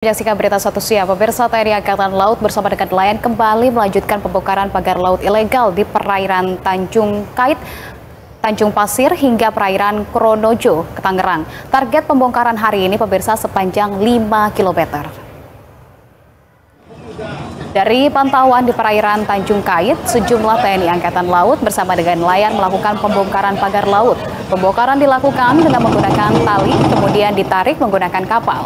Menyaksikan berita satu siang, pemirsa TNI Angkatan Laut bersama dengan nelayan kembali melanjutkan pembongkaran pagar laut ilegal di perairan Tanjung Kait, Tanjung Pasir hingga perairan Kronojo, Tangerang. Target pembongkaran hari ini pemirsa sepanjang 5 km. Dari pantauan di perairan Tanjung Kait, sejumlah TNI Angkatan Laut bersama dengan nelayan melakukan pembongkaran pagar laut. Pembongkaran dilakukan dengan menggunakan tali, kemudian ditarik menggunakan kapal.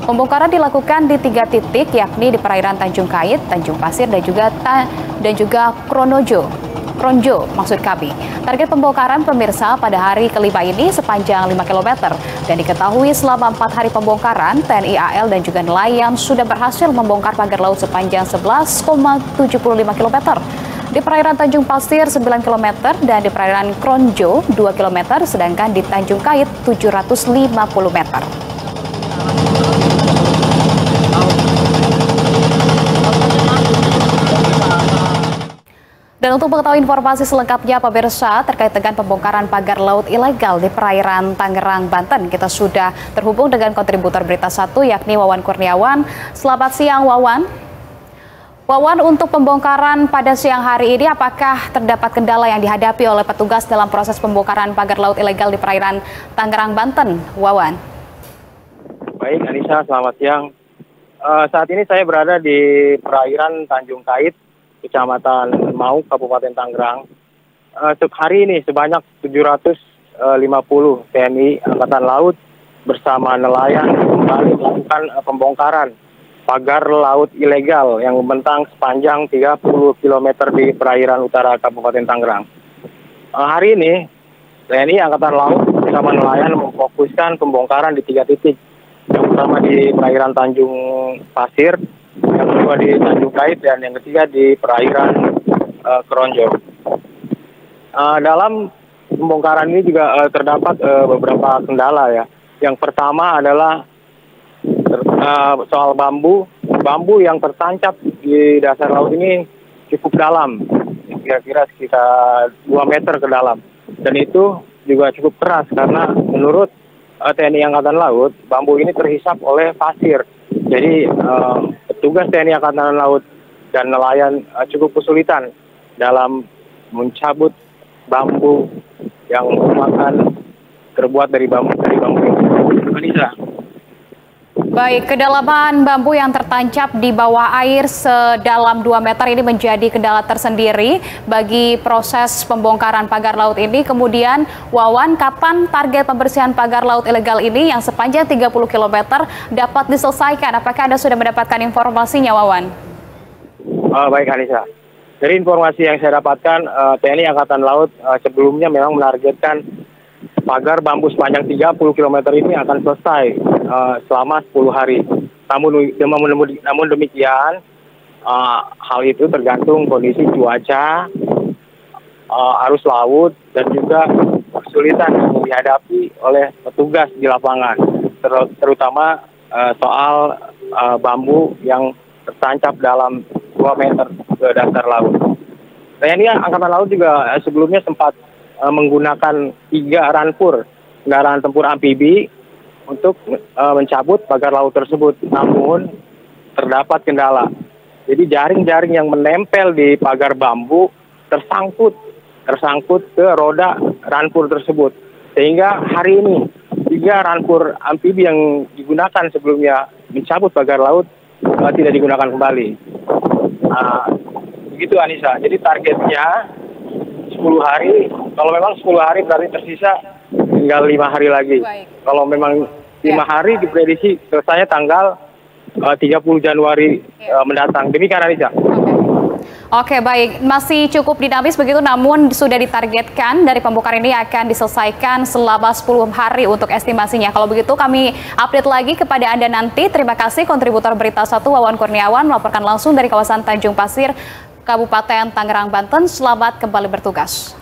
Pembongkaran dilakukan di 3 titik, yakni di perairan Tanjung Kait, Tanjung Pasir, dan juga Kronjo maksud kami. Target pembongkaran pemirsa pada hari kelima ini sepanjang 5 km. Dan diketahui selama 4 hari pembongkaran, TNI AL dan juga nelayan sudah berhasil membongkar pagar laut sepanjang 11,75 km. Di perairan Tanjung Pasir 9 km dan di perairan Kronjo 2 km, sedangkan di Tanjung Kait 750 meter. Dan untuk mengetahui informasi selengkapnya pemirsa terkait dengan pembongkaran pagar laut ilegal di perairan Tangerang, Banten, kita sudah terhubung dengan kontributor Berita 1 yakni Wawan Kurniawan. Selamat siang Wawan. Wawan, untuk pembongkaran pada siang hari ini apakah terdapat kendala yang dihadapi oleh petugas dalam proses pembongkaran pagar laut ilegal di perairan Tangerang, Banten? Wawan. Baik, Anissa, selamat siang. Saat ini saya berada di perairan Tanjung Kait, Kecamatan Mau, Kabupaten Tangerang. Hari ini sebanyak 750 TNI Angkatan Laut bersama nelayan kembali melakukan pembongkaran pagar laut ilegal yang membentang sepanjang 30 km di perairan utara Kabupaten Tangerang. Hari ini TNI Angkatan Laut bersama nelayan memfokuskan pembongkaran di 3 titik. Yang pertama di perairan Tanjung Pasir, yang kedua di Tanjung Kait, dan yang ketiga di perairan Kronjo. Dalam pembongkaran ini juga terdapat beberapa kendala ya. Yang pertama adalah soal bambu yang tertancap di dasar laut ini cukup dalam, kira-kira sekitar 2 meter ke dalam, dan itu juga cukup keras karena menurut TNI Angkatan Laut, bambu ini terhisap oleh pasir. Jadi petugas TNI Angkatan Laut dan nelayan cukup kesulitan dalam mencabut bambu yang merupakan terbuat dari bambu ini. Anissa. Baik, kedalaman bambu yang tertancap di bawah air sedalam 2 meter ini menjadi kendala tersendiri bagi proses pembongkaran pagar laut ini. Kemudian, Wawan, kapan target pembersihan pagar laut ilegal ini yang sepanjang 30 km dapat diselesaikan? Apakah Anda sudah mendapatkan informasinya, Wawan? Baik, Anissa. Dari informasi yang saya dapatkan, TNI Angkatan Laut sebelumnya memang menargetkan pagar bambu sepanjang 30 km ini akan selesai selama 10 hari. Namun demikian, hal itu tergantung kondisi cuaca, arus laut, dan juga kesulitan yang dihadapi oleh petugas di lapangan, terutama soal bambu yang tertancap dalam 2 meter ke dasar laut. TNI Angkatan Laut juga sebelumnya sempat menggunakan 3 rampur kendaraan tempur amfibi untuk mencabut pagar laut tersebut. Namun terdapat kendala. Jadi jaring-jaring yang menempel di pagar bambu tersangkut ke roda rampur tersebut. Sehingga hari ini 3 rampur amfibi yang digunakan sebelumnya mencabut pagar laut tidak digunakan kembali. Begitu Anissa. Jadi targetnya 10 hari, kalau memang 10 hari berarti tersisa tinggal 5 hari lagi. Baik. Kalau memang 5 hari diprediksi selesainya tanggal 30 Januari mendatang. Demikian Anissa. Oke, baik. Masih cukup dinamis begitu, namun sudah ditargetkan dari pembongkaran ini akan diselesaikan selama 10 hari untuk estimasinya. Kalau begitu kami update lagi kepada Anda nanti. Terima kasih kontributor Berita 1 Wawan Kurniawan melaporkan langsung dari kawasan Tanjung Pasir, Kabupaten Tangerang, Banten. Selamat kembali bertugas.